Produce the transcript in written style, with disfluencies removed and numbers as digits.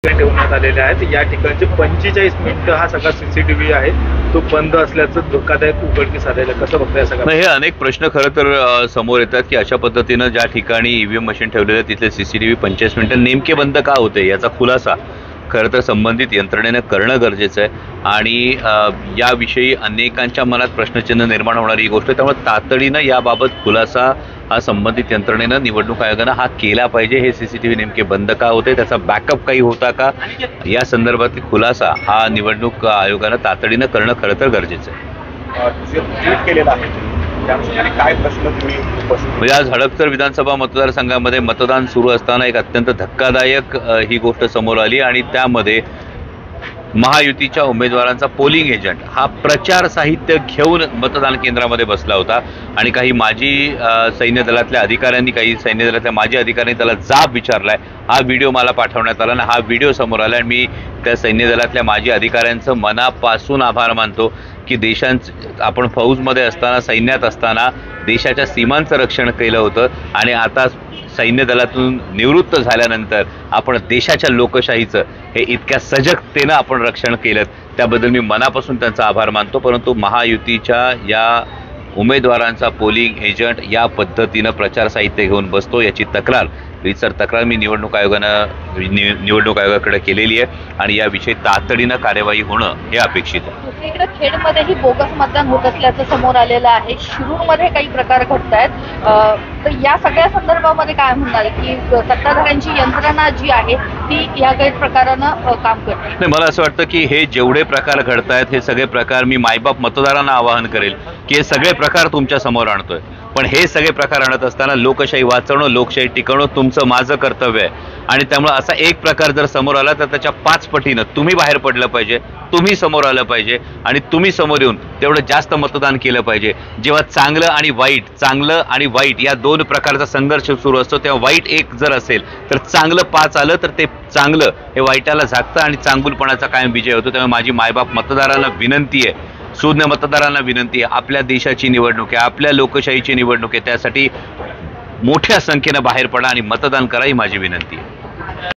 ठेवण्यात आलेले आहेत। या ठिकाणचे 45 मिनिटं हा सगळा सीसीटीव्ही आहे तो बंद असल्याचं धोकादायक उघडकीस आलेलं आहे। कसं बघताय सगळं? हे अनेक प्रश्न खरं तर समोर येतात की अशा पद्धतीनं ज्या ठिकाणी ईव्हीएम मशीन ठेवलेले तिथले सीसीटीव्ही 45 मिनिटं नेमके बंद का होते याचा खुलासा खरं तर संबंधित यंत्रणेनं करणं गरजेचं आहे आणि याविषयी अनेकांच्या मनात प्रश्नचिन्ह निर्माण होणारी ही गोष्ट आहे। त्यामुळे तातडीनं याबाबत खुलासा हा संबंधित यंत्रणेनं निवडणूक आयोगानं हा केला पाहिजे। हे सीसीटीव्ही नेमके बंद का होते, त्याचा बॅकअप काही होता का, या संदर्भातली खुलासा हा निवडणूक आयोगानं तातडीनं करणं खरं तर गरजेचं आहे। काय प्रश्न तुम्ही म्हणजे आज हडपसर विधानसभा मतदारसंघामध्ये मतदान सुरू असताना एक अत्यंत धक्कादायक ही गोष्ट समोर आली आणि त्यामध्ये महायुतीच्या उमेदवारांचा पोलिंग एजंट हा प्रचार साहित्य घेऊन मतदान केंद्रामध्ये बसला होता आणि काही माजी सैन्य दलातल्या अधिकाऱ्यांनी, काही सैन्य दलातल्या माजी अधिकाऱ्यांनी त्याला जाब विचारलाय। हा व्हिडिओ मला पाठवण्यात आला आणि हा व्हिडिओ समोर आला आणि मी त्या सैन्य दलातल्या माजी अधिकाऱ्यांचं मनापासून आभार मानतो की आपण फौजमध्ये असताना, सैन्यात असताना देशाच्या सीमांचं रक्षण केलं होतं आणि आता सैन्य दलातून निवृत्त झाल्यानंतर आपण देशाच्या लोकशाहीचं हे इतक्या सजगतेनं आपण रक्षण केलं, त्याबद्दल मी मनापासून त्यांचा आभार मानतो। परंतु महायुतीच्या या उमेदवारांचा पोलिंग एजंट या पद्धतीनं प्रचार साहित्य घेऊन बसतो याची तक्रार मी निवडणूक आयोगाकडे केलेली आहे आणि याविषयी तातडीनं कार्यवाही होणं हे अपेक्षित आहे। दुसरीकडे खेडमध्येही बोगस मतदान होत असल्याचं समोर आलेलं आहे। शिरूरमध्ये काही प्रकार घडत आहेत, तर या सगळ्या संदर्भामध्ये काय म्हणणार की सत्ताधाऱ्यांची यंत्रणा जी आहे ती या गैरप्रकारानं काम करते? नाही, मला असं वाटतं की हे जेवढे प्रकार घडत आहेत हे सगळे प्रकार मी मायबाप मतदारांना आवाहन करेल की हे सगळे प्रकार तुमच्या समोर आणतोय, पण हे सगळे प्रकार आणत असताना लोकशाही वाचवणं, लोकशाही टिकवणं तुमचं माझं कर्तव्य आहे आणि त्यामुळे असा एक प्रकार जर समोर आला तर त्याच्या 5 पटीनं तुम्ही बाहेर पडलं पाहिजे, तुम्ही समोर आलं पाहिजे आणि तुम्ही समोर येऊन तेवढं जास्त मतदान केलं पाहिजे। जेव्हा चांगलं आणि वाईट या 2 प्रकारचा संघर्ष सुरू असतो तेव्हा वाईट एक जर असेल तर चांगलं 5 आलं तर ते चांगलं हे वाईटाला झाकतं आणि चांगुलपणाचा कायम विजय होतो। त्यामुळे माझी मायबाप मतदारांना विनंती आहे, सुज्ञ मतदारांना विनंती आहे, आपल्या देशाची निवडणूक आहे, आपल्या लोकशाहीची निवडणूक आहे, त्यासाठी मोठ्या संख्येनं बाहेर पडा आणि मतदान करा ही माझी विनंती आहे।